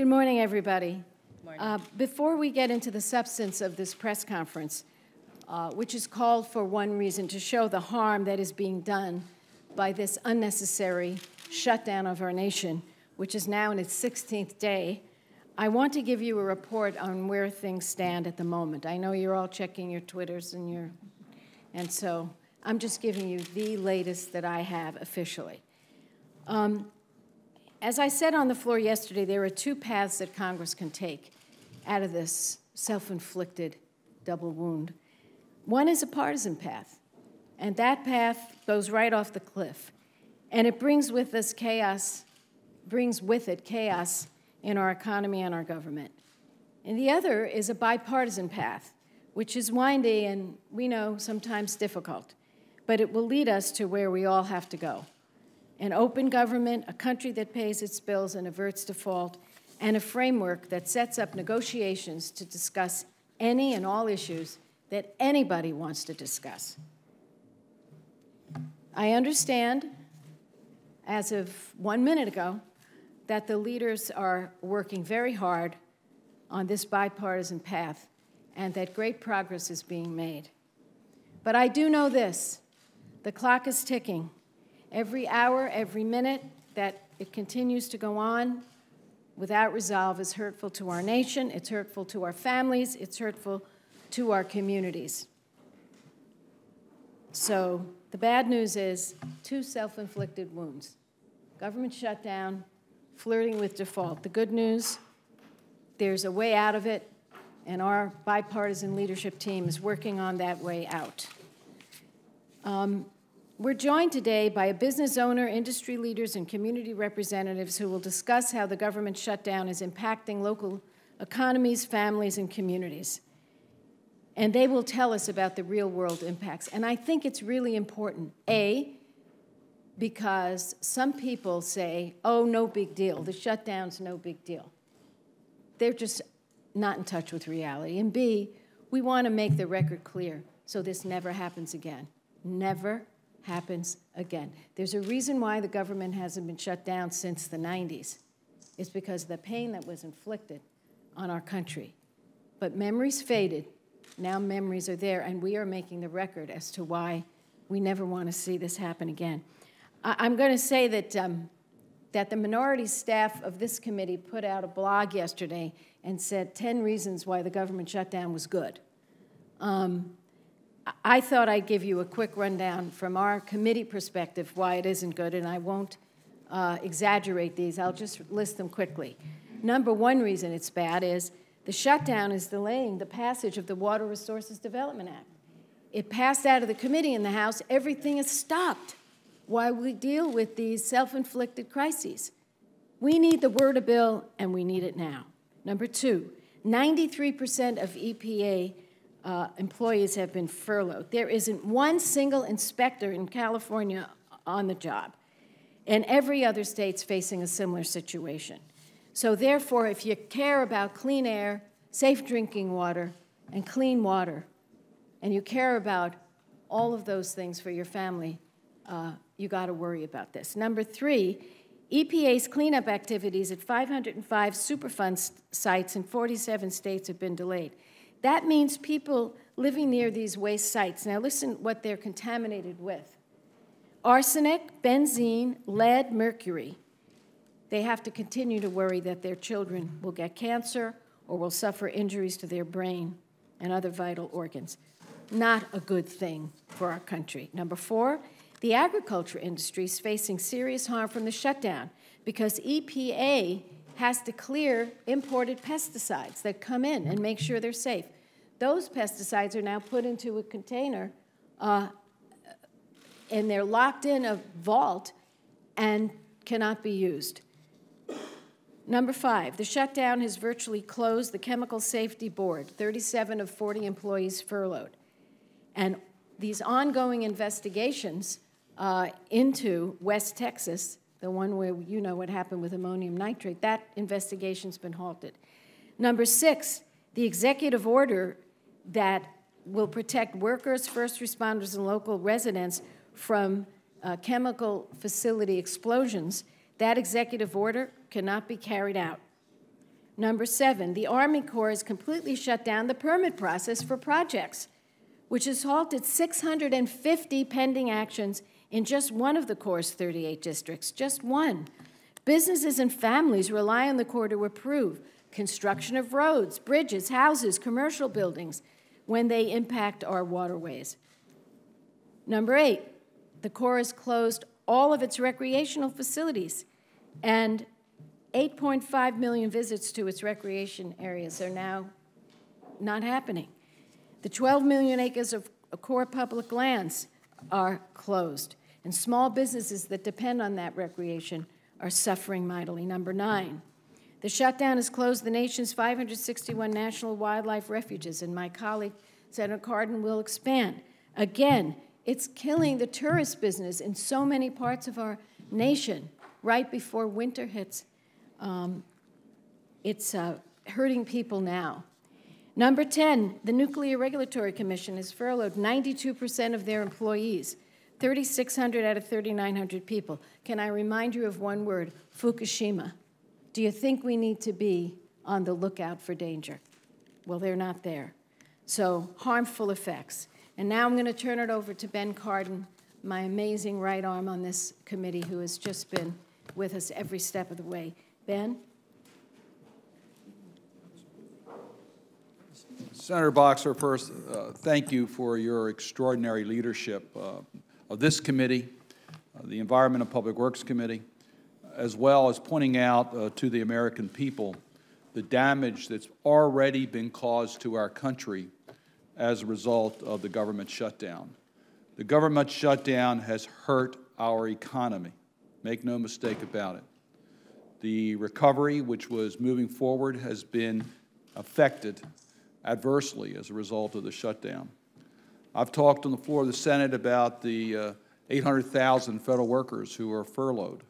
Good morning, everybody. Morning. Before we get into the substance of this press conference, which is called for one reason, to show the harm that is being done by this unnecessary shutdown of our nation, which is now in its 16th day, I want to give you a report on where things stand at the moment. I know you're all checking your Twitters and so I'm just giving you the latest that I have officially. As I said on the floor yesterday, there are two paths that Congress can take out of this self-inflicted double wound. One is a partisan path, and that path goes right off the cliff, and it brings with it chaos in our economy and our government. And the other is a bipartisan path, which is windy and, we know, sometimes difficult, but it will lead us to where we all have to go. An open government, a country that pays its bills and averts default, and a framework that sets up negotiations to discuss any and all issues that anybody wants to discuss. I understand, as of 1 minute ago, that the leaders are working very hard on this bipartisan path and that great progress is being made. But I do know this: the clock is ticking. Every hour, every minute that it continues to go on without resolve is hurtful to our nation, it's hurtful to our families, it's hurtful to our communities. So the bad news is two self-inflicted wounds: government shutdown, flirting with default. The good news, there's a way out of it, and our bipartisan leadership team is working on that way out. We're joined today by a business owner, industry leaders, and community representatives who will discuss how the government shutdown is impacting local economies, families, and communities. And they will tell us about the real-world impacts. And I think it's really important, A, because some people say, oh, no big deal, the shutdown's no big deal. They're just not in touch with reality. And B, we want to make the record clear so this never happens again. Never happens again. There's a reason why the government hasn't been shut down since the 90s. It's because of the pain that was inflicted on our country. But memories faded. Now memories are there, and we are making the record as to why we never want to see this happen again. I'm going to say that, that the minority staff of this committee put out a blog yesterday and said 10 reasons why the government shutdown was good. I thought I'd give you a quick rundown from our committee perspective why it isn't good, and I won't exaggerate these. I'll just list them quickly. Number one reason it's bad is the shutdown is delaying the passage of the Water Resources Development Act. It passed out of the committee in the House. Everything is stopped while we deal with these self-inflicted crises. We need the WRDA bill, and we need it now. Number two, 93% of EPA employees have been furloughed. There isn't one single inspector in California on the job, and every other state's facing a similar situation. So therefore, if you care about clean air, safe drinking water, and clean water, and you care about all of those things for your family, you got to worry about this. Number three, EPA's cleanup activities at 505 Superfund sites in 47 states have been delayed. That means people living near these waste sites, now listen what they're contaminated with: arsenic, benzene, lead, mercury. They have to continue to worry that their children will get cancer or will suffer injuries to their brain and other vital organs. Not a good thing for our country. Number four, the agriculture industry is facing serious harm from the shutdown because EPA has to clear imported pesticides that come in and make sure they're safe. Those pesticides are now put into a container and they're locked in a vault and cannot be used. Number five, the shutdown has virtually closed the Chemical Safety Board, 37 of 40 employees furloughed. And these ongoing investigations into West Texas, the one where you know what happened with ammonium nitrate, that investigation's been halted. Number six, the executive order that will protect workers, first responders, and local residents from chemical facility explosions, that executive order cannot be carried out. Number 7, the Army Corps has completely shut down the permit process for projects, which has halted 650 pending actions in just one of the Corps' 38 districts, just one. Businesses and families rely on the Corps to approve construction of roads, bridges, houses, commercial buildings when they impact our waterways. Number 8, the Corps has closed all of its recreational facilities, and 8.5 million visits to its recreation areas are now not happening. The 12 million acres of Corps public lands are closed, and small businesses that depend on that recreation are suffering mightily. Number 9, the shutdown has closed the nation's 561 national wildlife refuges, and my colleague, Senator Cardin, will expand. Again, it's killing the tourist business in so many parts of our nation right before winter hits. It's hurting people now. Number 10, the Nuclear Regulatory Commission has furloughed 92% of their employees, 3,600 out of 3,900 people. Can I remind you of one word, Fukushima? Do you think we need to be on the lookout for danger? Well, they're not there. So harmful effects. And now I'm going to turn it over to Ben Cardin, my amazing right arm on this committee, who has just been with us every step of the way. Ben? Senator Boxer, first, thank you for your extraordinary leadership of this committee, the Environment and Public Works Committee, as well as pointing out to the American people the damage that's already been caused to our country as a result of the government shutdown. The government shutdown has hurt our economy. Make no mistake about it. The recovery, which was moving forward, has been affected adversely as a result of the shutdown. I've talked on the floor of the Senate about the 800,000 federal workers who are furloughed,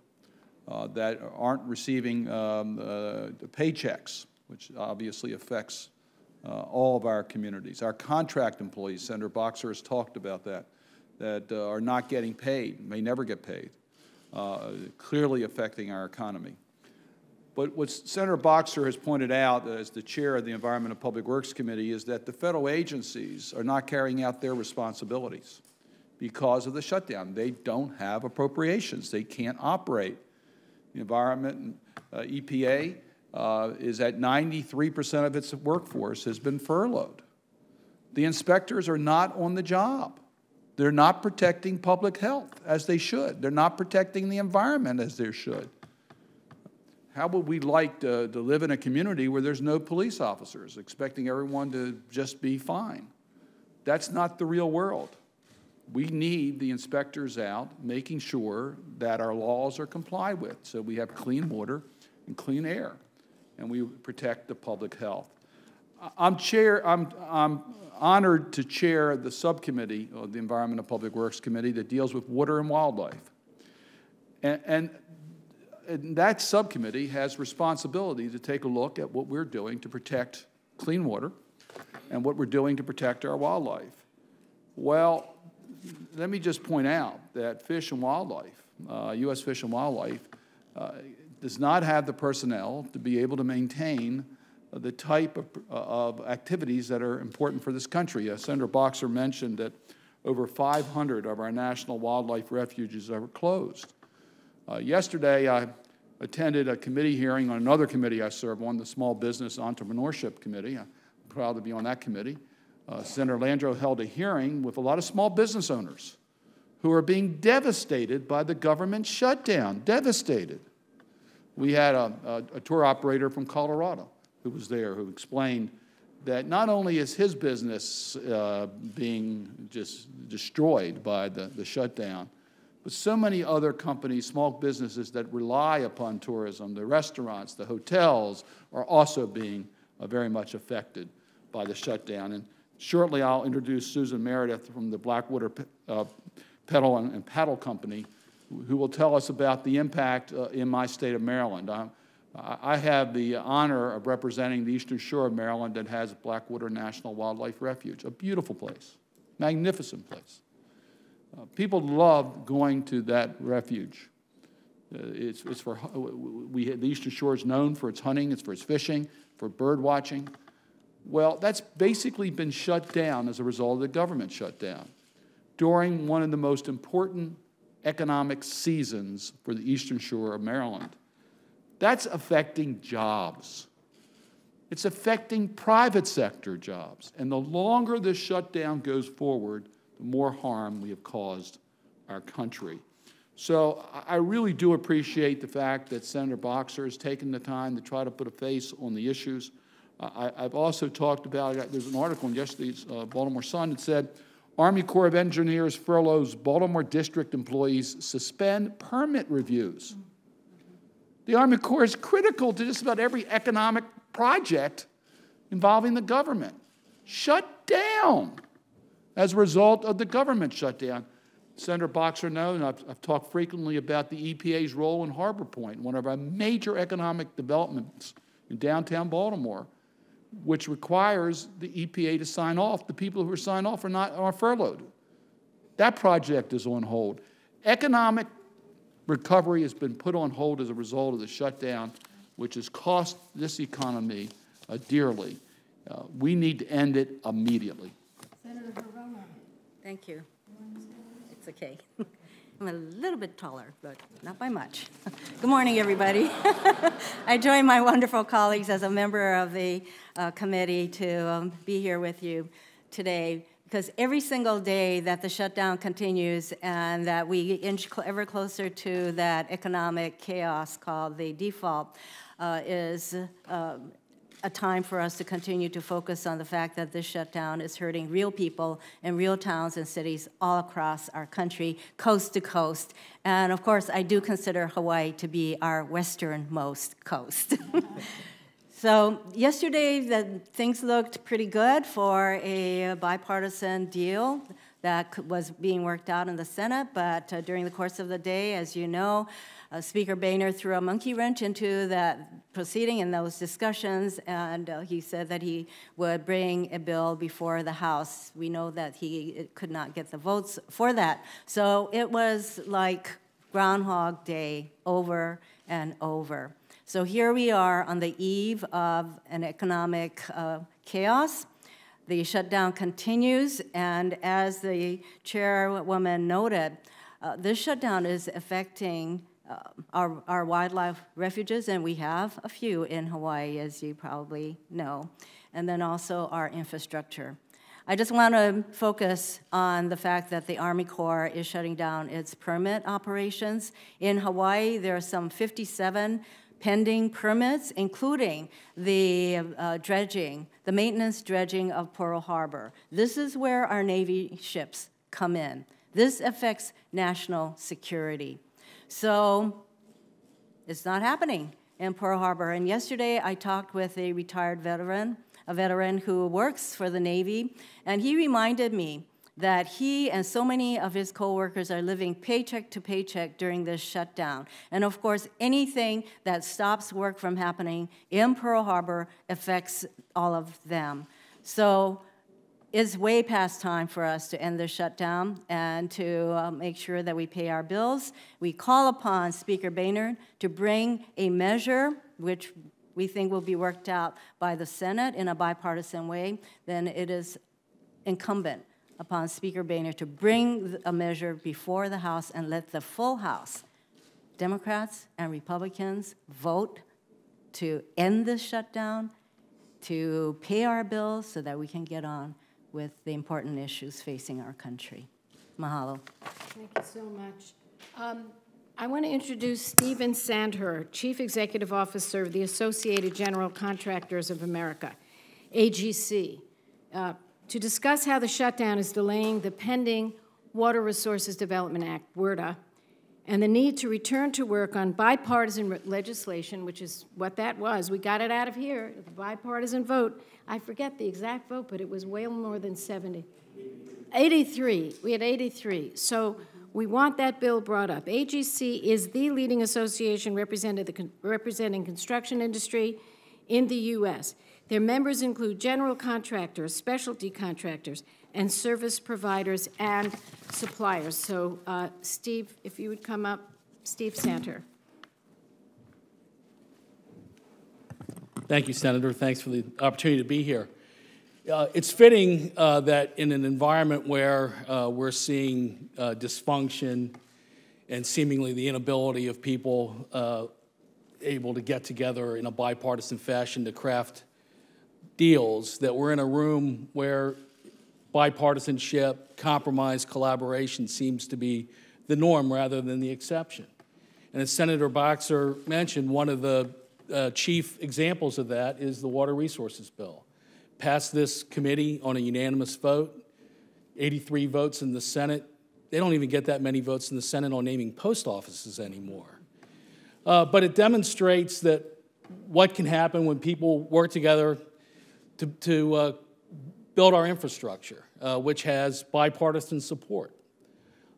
that aren't receiving paychecks, which obviously affects all of our communities. Our contract employees, Senator Boxer has talked about that are not getting paid, may never get paid, clearly affecting our economy. But what Senator Boxer has pointed out as the chair of the Environment and Public Works Committee is that the federal agencies are not carrying out their responsibilities because of the shutdown. They don't have appropriations. They can't operate. The Environment EPA is at 93% of its workforce has been furloughed. The inspectors are not on the job. They're not protecting public health as they should. They're not protecting the environment as they should. How would we like to live in a community where there's no police officers, expecting everyone to just be fine? That's not the real world. We need the inspectors out making sure that our laws are complied with, so we have clean water and clean air, and we protect the public health. I'm honored to chair the subcommittee of the Environment and Public Works Committee that deals with water and wildlife. And that subcommittee has responsibility to take a look at what we're doing to protect clean water and what we're doing to protect our wildlife. Well, let me just point out that Fish and Wildlife, U.S. Fish and Wildlife, does not have the personnel to be able to maintain the type of activities that are important for this country. Senator Boxer mentioned that over 500 of our national wildlife refuges are closed. Yesterday, I attended a committee hearing on another committee I serve on, the Small Business Entrepreneurship Committee. I'm proud to be on that committee. Senator Landrieu held a hearing with a lot of small business owners who are being devastated by the government shutdown, devastated. We had a tour operator from Colorado who was there who explained that not only is his business being just destroyed by the shutdown, but so many other companies, small businesses that rely upon tourism, the restaurants, the hotels, are also being very much affected by the shutdown. And shortly I'll introduce Susan Meredith from the Blackwater Pedal and Paddle Company, who will tell us about the impact in my state of Maryland. I have the honor of representing the Eastern Shore of Maryland that has Blackwater National Wildlife Refuge, a beautiful place, magnificent place. People love going to that refuge. It's for, the Eastern Shore is known for its hunting, it's for its fishing, for bird watching. Well, that's basically been shut down as a result of the government shutdown during one of the most important economic seasons for the Eastern Shore of Maryland. That's affecting jobs. It's affecting private sector jobs. And the longer this shutdown goes forward, the more harm we have caused our country. So I really do appreciate the fact that Senator Boxer has taken the time to try to put a face on the issues. I've also talked about, there's an article in yesterday's Baltimore Sun that said, Army Corps of Engineers furloughs Baltimore district employees, suspend permit reviews. The Army Corps is critical to just about every economic project involving the government. Shut down as a result of the government shutdown. Senator Boxer knows, and I've talked frequently about the EPA's role in Harbor Point, one of our major economic developments in downtown Baltimore, which requires the EPA to sign off. The people who are signed off are furloughed. That project is on hold. Economic recovery has been put on hold as a result of the shutdown, which has cost this economy dearly. We need to end it immediately. Senator Hirono. Thank you. It's okay. I'm a little bit taller, but not by much. Good morning, everybody. I join my wonderful colleagues as a member of the committee to be here with you today, because every single day that the shutdown continues and that we inch ever closer to that economic chaos called the default is a time for us to continue to focus on the fact that this shutdown is hurting real people in real towns and cities all across our country, coast to coast. And of course, I do consider Hawaii to be our westernmost coast. So yesterday, things looked pretty good for a bipartisan deal that was being worked out in the Senate, but during the course of the day, as you know, Speaker Boehner threw a monkey wrench into that proceeding and those discussions, and he said that he would bring a bill before the House. We know that he could not get the votes for that. So it was like Groundhog Day over and over. So here we are on the eve of an economic chaos. The shutdown continues, and as the chairwoman noted, this shutdown is affecting our wildlife refuges, and we have a few in Hawaii, as you probably know, and then also our infrastructure. I just want to focus on the fact that the Army Corps is shutting down its permit operations. In Hawaii, there are some 57 pending permits, including the dredging, the maintenance dredging of Pearl Harbor. This is where our Navy ships come in. This affects national security. So it's not happening in Pearl Harbor. And yesterday I talked with a retired veteran, a veteran who works for the Navy, and he reminded me that he and so many of his coworkers are living paycheck to paycheck during this shutdown. And of course, anything that stops work from happening in Pearl Harbor affects all of them. So it's way past time for us to end this shutdown and to make sure that we pay our bills. We call upon Speaker Boehner to bring a measure, which we think will be worked out by the Senate in a bipartisan way. Then it is incumbent upon Speaker Boehner to bring a measure before the House and let the full House, Democrats and Republicans, vote to end this shutdown, to pay our bills so that we can get on with the important issues facing our country. Mahalo. Thank you so much. I want to introduce Stephen Sandher, Chief Executive Officer of the Associated General Contractors of America, AGC, to discuss how the shutdown is delaying the pending Water Resources Development Act, WRDA, and the need to return to work on bipartisan legislation, which is what that was. We got it out of here, the bipartisan vote. I forget the exact vote, but it was way more than 70. 83. We had 83. So we want that bill brought up. AGC is the leading association representing construction industry in the U.S. Their members include general contractors, specialty contractors, and service providers and suppliers. So, Steve, if you would come up, Steve Sandher. Thank you, Senator. Thanks for the opportunity to be here. It's fitting that in an environment where we're seeing dysfunction and seemingly the inability of people able to get together in a bipartisan fashion to craft deals, that we're in a room where bipartisanship, compromise, collaboration seems to be the norm rather than the exception. And as Senator Boxer mentioned, one of the chief examples of that is the Water Resources Bill. Passed this committee on a unanimous vote, 83 votes in the Senate. They don't even get that many votes in the Senate on naming post offices anymore. But it demonstrates that what can happen when people work together to build our infrastructure, which has bipartisan support.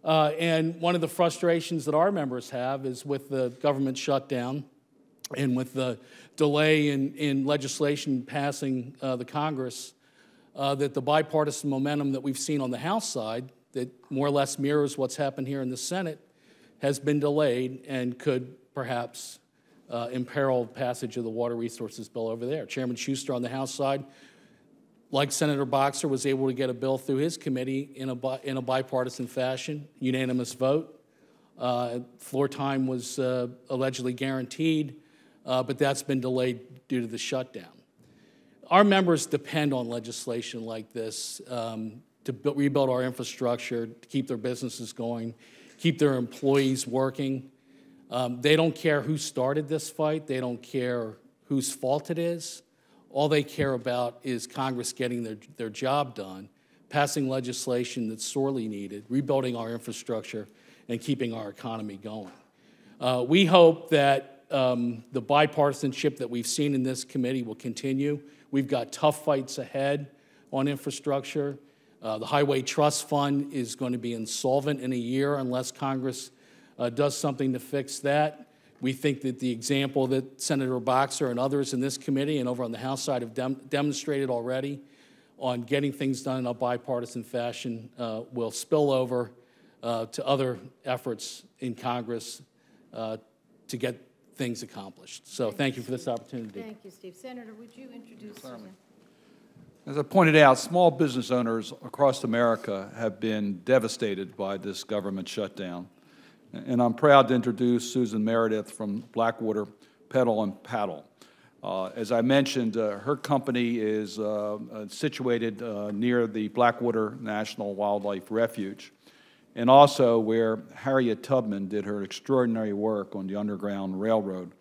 And one of the frustrations that our members have is with the government shutdown and with the delay in legislation passing the Congress, that the bipartisan momentum that we've seen on the House side, that more or less mirrors what's happened here in the Senate, has been delayed and could perhaps imperil passage of the Water Resources Bill over there. Chairman Schuster on the House side, like Senator Boxer, was able to get a bill through his committee in a bipartisan fashion, unanimous vote. Floor time was allegedly guaranteed, but that's been delayed due to the shutdown. Our members depend on legislation like this to rebuild our infrastructure, to keep their businesses going, keep their employees working. They don't care who started this fight. They don't care whose fault it is. All they care about is Congress getting their job done, passing legislation that's sorely needed, rebuilding our infrastructure, and keeping our economy going. We hope that the bipartisanship that we've seen in this committee will continue. We've got tough fights ahead on infrastructure. The Highway Trust Fund is going to be insolvent in a year unless Congress does something to fix that. We think that the example that Senator Boxer and others in this committee and over on the House side have demonstrated already on getting things done in a bipartisan fashion will spill over to other efforts in Congress to get things accomplished. So thank you for this opportunity. Thank you, Steve. Senator, would you introduce Susan? As I pointed out, small business owners across America have been devastated by this government shutdown. And I'm proud to introduce Susan Meredith from Blackwater Pedal and Paddle. As I mentioned, her company is situated near the Blackwater National Wildlife Refuge, and also where Harriet Tubman did her extraordinary work on the Underground Railroad.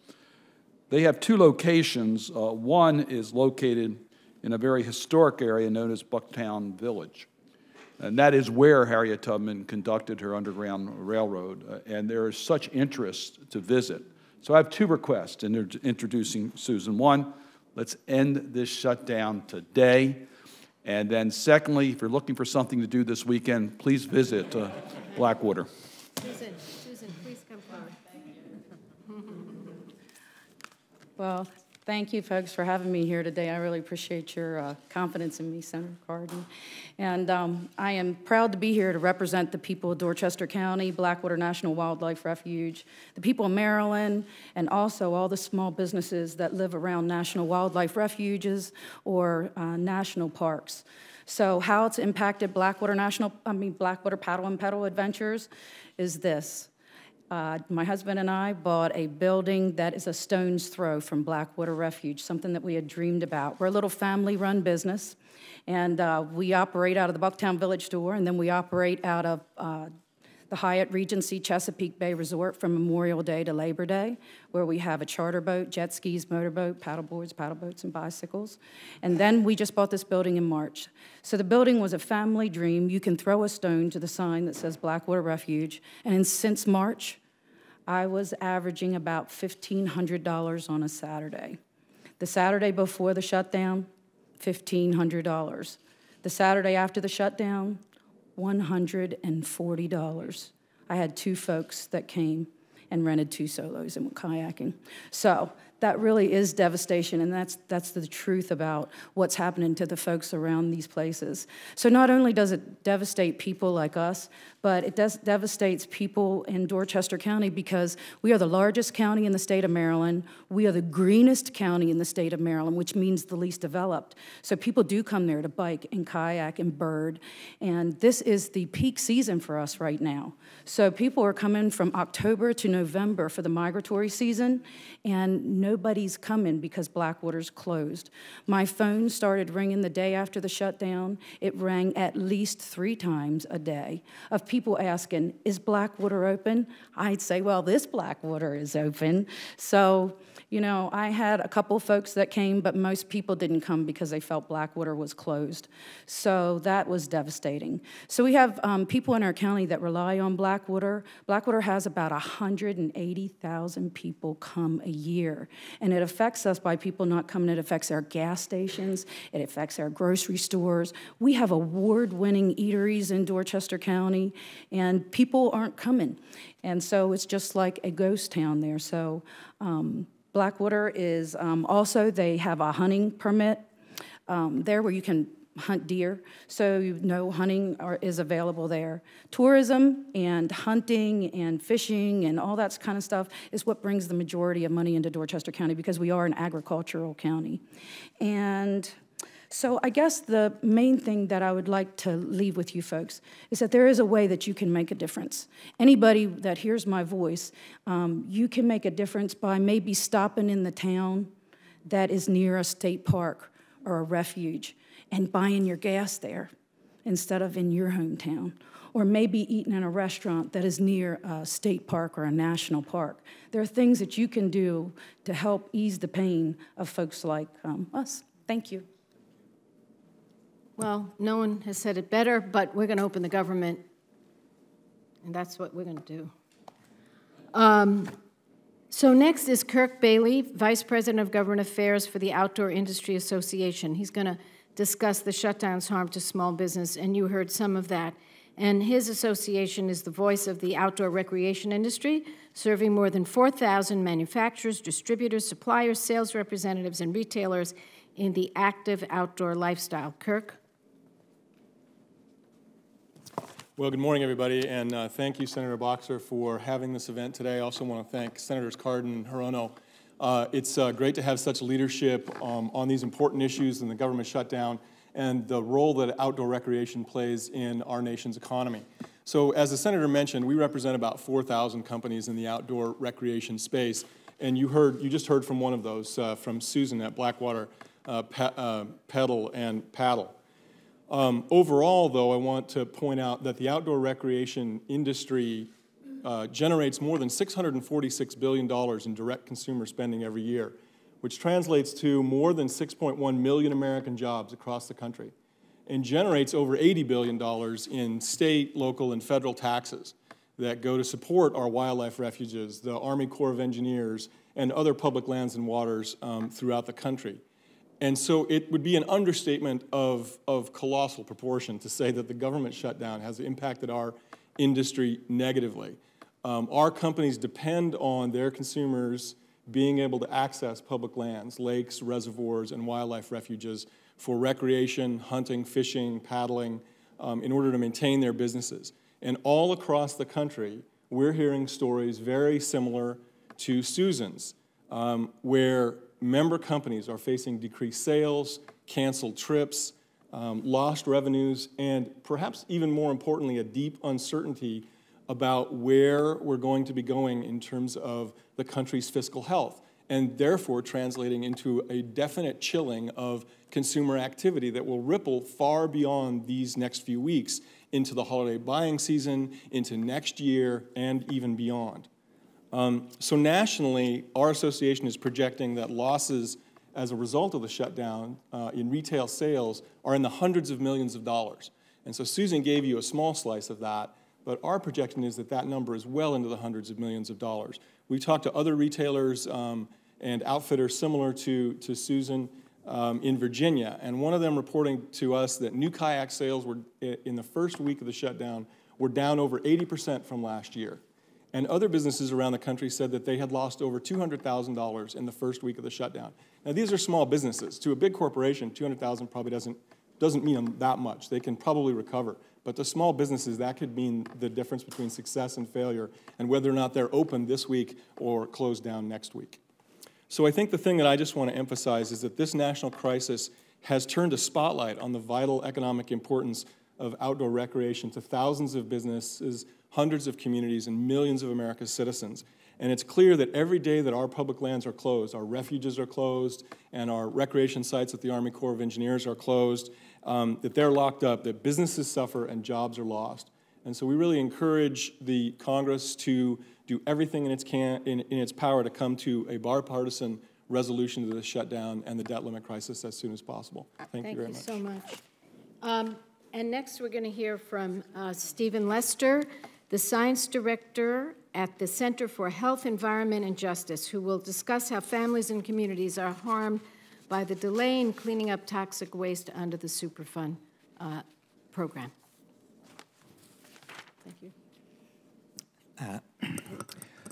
They have two locations. One is located in a very historic area known as Bucktown Village. And that is where Harriet Tubman conducted her Underground Railroad, and there is such interest to visit. So I have two requests in introducing Susan. One, let's end this shutdown today. And then secondly, if you're looking for something to do this weekend, please visit Blackwater. Susan, please come forward. Well, thank you, folks, for having me here today. I really appreciate your confidence in me, Senator Cardin. And I am proud to be here to represent the people of Dorchester County, Blackwater National Wildlife Refuge, the people of Maryland, and also all the small businesses that live around national wildlife refuges or national parks. So how it's impacted Blackwater Paddle and Pedal Adventures is this. My husband and I bought a building that is a stone's throw from Blackwater Refuge, something that we had dreamed about. We're a little family-run business, and we operate out of the Bucktown Village store, and then we operate out of the Hyatt Regency Chesapeake Bay Resort from Memorial Day to Labor Day, where we have a charter boat, jet skis, motorboat, paddle boards, paddle boats, and bicycles. And then we just bought this building in March. So the building was a family dream. You can throw a stone to the sign that says Blackwater Refuge, and since March, I was averaging about $1,500 on a Saturday. The Saturday before the shutdown, $1,500. The Saturday after the shutdown, $140. I had two folks that came and rented two solos and went kayaking. So that really is devastation, and that's the truth about what's happening to the folks around these places. So not only does it devastate people like us, but it devastates people in Dorchester County because we are the largest county in the state of Maryland. We are the greenest county in the state of Maryland, which means the least developed. So people do come there to bike and kayak and bird, and this is the peak season for us right now. So people are coming from October to November for the migratory season, and nobody's coming because Blackwater's closed. My phone started ringing the day after the shutdown. It rang at least 3 times a day of people asking, is Blackwater open? I'd say, well, this Blackwater is open. So, you know, I had a couple folks that came, but most people didn't come because they felt Blackwater was closed. So that was devastating. So we have people in our county that rely on Blackwater. Blackwater has about 180,000 people come a year. And it affects us by people not coming. It affects our gas stations. It affects our grocery stores. We have award-winning eateries in Dorchester County, and people aren't coming. And so it's just like a ghost town there. So Blackwater is also, they have a hunting permit there where you can hunt deer, so you know hunting is available there. Tourism and hunting and fishing and all that kind of stuff is what brings the majority of money into Dorchester County because we are an agricultural county. And so I guess the main thing that I would like to leave with you folks is that there is a way that you can make a difference. Anybody that hears my voice, you can make a difference by maybe stopping in the town that is near a state park or a refuge and buying your gas there instead of in your hometown. Or maybe eating in a restaurant that is near a state park or a national park. There are things that you can do to help ease the pain of folks like us. Thank you. Well, no one has said it better, but we're going to open the government, and that's what we're going to do. So next is Kirk Bailey, Vice President of Government Affairs for the Outdoor Industry Association. He's going to discuss the shutdown's harm to small business, and you heard some of that. And his association is the voice of the outdoor recreation industry, serving more than 4,000 manufacturers, distributors, suppliers, sales representatives, and retailers in the active outdoor lifestyle. Kirk? Well, good morning, everybody, and thank you, Senator Boxer, for having this event today. I also want to thank Senators Cardin and Hirono. It's great to have such leadership on these important issues in the government shutdown and the role that outdoor recreation plays in our nation's economy. So, as the Senator mentioned, we represent about 4,000 companies in the outdoor recreation space, and you just heard from one of those, from Susan at Blackwater Pedal and Paddle. Overall, though, I want to point out that the outdoor recreation industry generates more than $646 billion in direct consumer spending every year, which translates to more than 6.1 million American jobs across the country, and generates over $80 billion in state, local, and federal taxes that go to support our wildlife refuges, the Army Corps of Engineers, and other public lands and waters throughout the country. And so it would be an understatement of colossal proportion to say that the government shutdown has impacted our industry negatively. Our companies depend on their consumers being able to access public lands, lakes, reservoirs, and wildlife refuges for recreation, hunting, fishing, paddling, in order to maintain their businesses. And all across the country, we're hearing stories very similar to Susan's, where member companies are facing decreased sales, canceled trips, lost revenues, and perhaps even more importantly, a deep uncertainty about where we're going to be going in terms of the country's fiscal health, and therefore translating into a definite chilling of consumer activity that will ripple far beyond these next few weeks into the holiday buying season, into next year, and even beyond. So nationally, our association is projecting that losses as a result of the shutdown in retail sales are in the hundreds of millions of dollars. And so Susan gave you a small slice of that, but our projection is that that number is well into the hundreds of millions of dollars. We've talked to other retailers and outfitters similar to Susan in Virginia, and one of them reporting to us that new kayak sales were, in the first week of the shutdown, were down over 80% from last year. And other businesses around the country said that they had lost over $200,000 in the first week of the shutdown. Now, these are small businesses. To a big corporation, $200,000 probably doesn't mean that much. They can probably recover. But to small businesses, that could mean the difference between success and failure and whether or not they're open this week or closed down next week. So I think the thing that I just want to emphasize is that this national crisis has turned a spotlight on the vital economic importance of outdoor recreation to thousands of businesses, hundreds of communities, and millions of America's citizens. And it's clear that every day that our public lands are closed, our refuges are closed, and our recreation sites at the Army Corps of Engineers are closed, that they're locked up, that businesses suffer and jobs are lost. And so we really encourage the Congress to do everything in its power to come to a bipartisan resolution to the shutdown and the debt limit crisis as soon as possible. Thank you very much. Thank you so much. And next we're going to hear from Stephen Lester, the Science Director at the Center for Health, Environment, and Justice, who will discuss how families and communities are harmed by the delay in cleaning up toxic waste under the Superfund program. Thank you.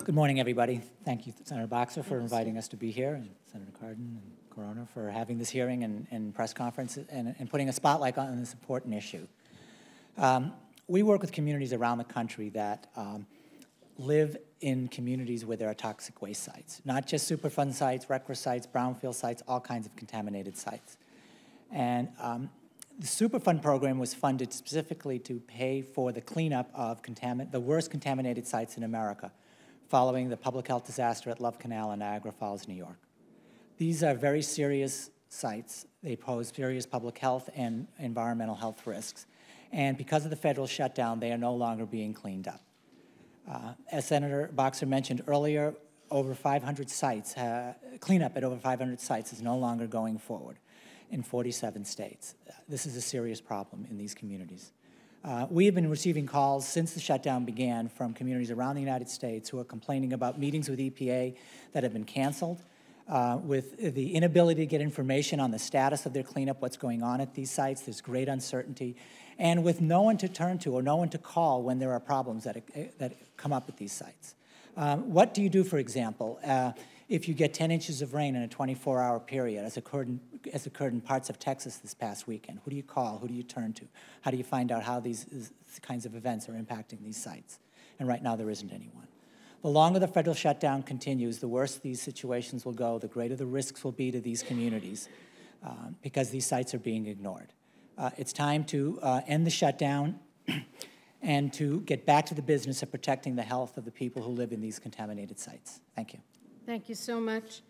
Good morning, everybody. Thank you, Senator Boxer, for inviting us to be here, and Senator Cardin and Hirono for having this hearing and press conference and putting a spotlight on this important issue. We work with communities around the country that live in communities where there are toxic waste sites, not just Superfund sites, RCRA sites, brownfield sites, all kinds of contaminated sites. And the Superfund program was funded specifically to pay for the cleanup of the worst contaminated sites in America, following the public health disaster at Love Canal in Niagara Falls, New York. These are very serious sites. They pose serious public health and environmental health risks. And because of the federal shutdown, they are no longer being cleaned up. As Senator Boxer mentioned earlier, over 500 sites, cleanup at over 500 sites is no longer going forward in 47 states. This is a serious problem in these communities. We have been receiving calls since the shutdown began from communities around the United States who are complaining about meetings with EPA that have been canceled, with the inability to get information on the status of their cleanup, what's going on at these sites. There's great uncertainty, and with no one to turn to or no one to call when there are problems that come up at these sites. What do you do, for example, if you get 10 inches of rain in a 24-hour period, as occurred in parts of Texas this past weekend? Who do you call? Who do you turn to? How do you find out how these kinds of events are impacting these sites? And right now, there isn't anyone. The longer the federal shutdown continues, the worse these situations will go, the greater the risks will be to these communities because these sites are being ignored. It's time to end the shutdown and to get back to the business of protecting the health of the people who live in these contaminated sites. Thank you. Thank you so much.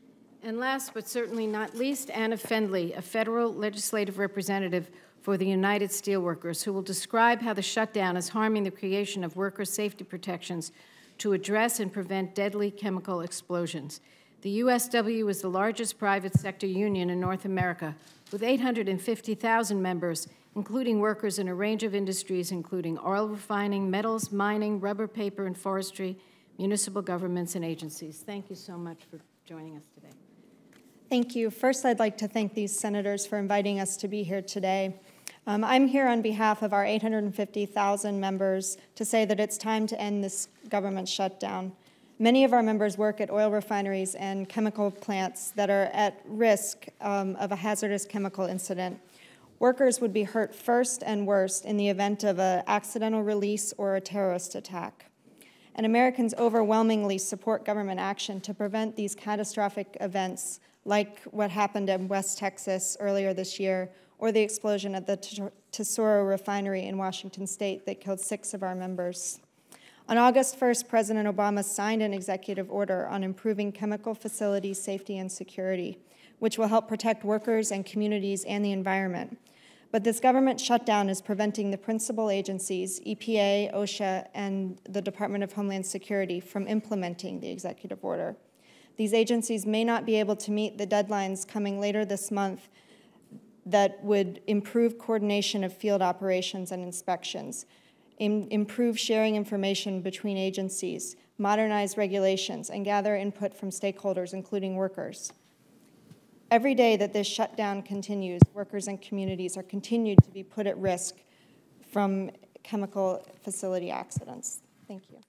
And last but certainly not least, Anna Fendley, a federal legislative representative for the United Steelworkers, who will describe how the shutdown is harming the creation of worker safety protections to address and prevent deadly chemical explosions. The USW is the largest private sector union in North America, with 850,000 members, including workers in a range of industries, including oil refining, metals, mining, rubber, paper, and forestry, municipal governments, and agencies. Thank you so much for joining us today. Thank you. First, I'd like to thank these senators for inviting us to be here today. I'm here on behalf of our 850,000 members to say that it's time to end this government shutdown. Many of our members work at oil refineries and chemical plants that are at risk of a hazardous chemical incident. Workers would be hurt first and worst in the event of an accidental release or a terrorist attack. And Americans overwhelmingly support government action to prevent these catastrophic events like what happened in West Texas earlier this year, or the explosion at the Tesoro refinery in Washington state that killed 6 of our members. On August 1st, President Obama signed an executive order on improving chemical facility safety and security, which will help protect workers and communities and the environment. But this government shutdown is preventing the principal agencies, EPA, OSHA, and the Department of Homeland Security, from implementing the executive order. These agencies may not be able to meet the deadlines coming later this month that would improve coordination of field operations and inspections, improve sharing information between agencies, modernize regulations, and gather input from stakeholders, including workers. Every day that this shutdown continues, workers and communities are continued to be put at risk from chemical facility accidents. Thank you.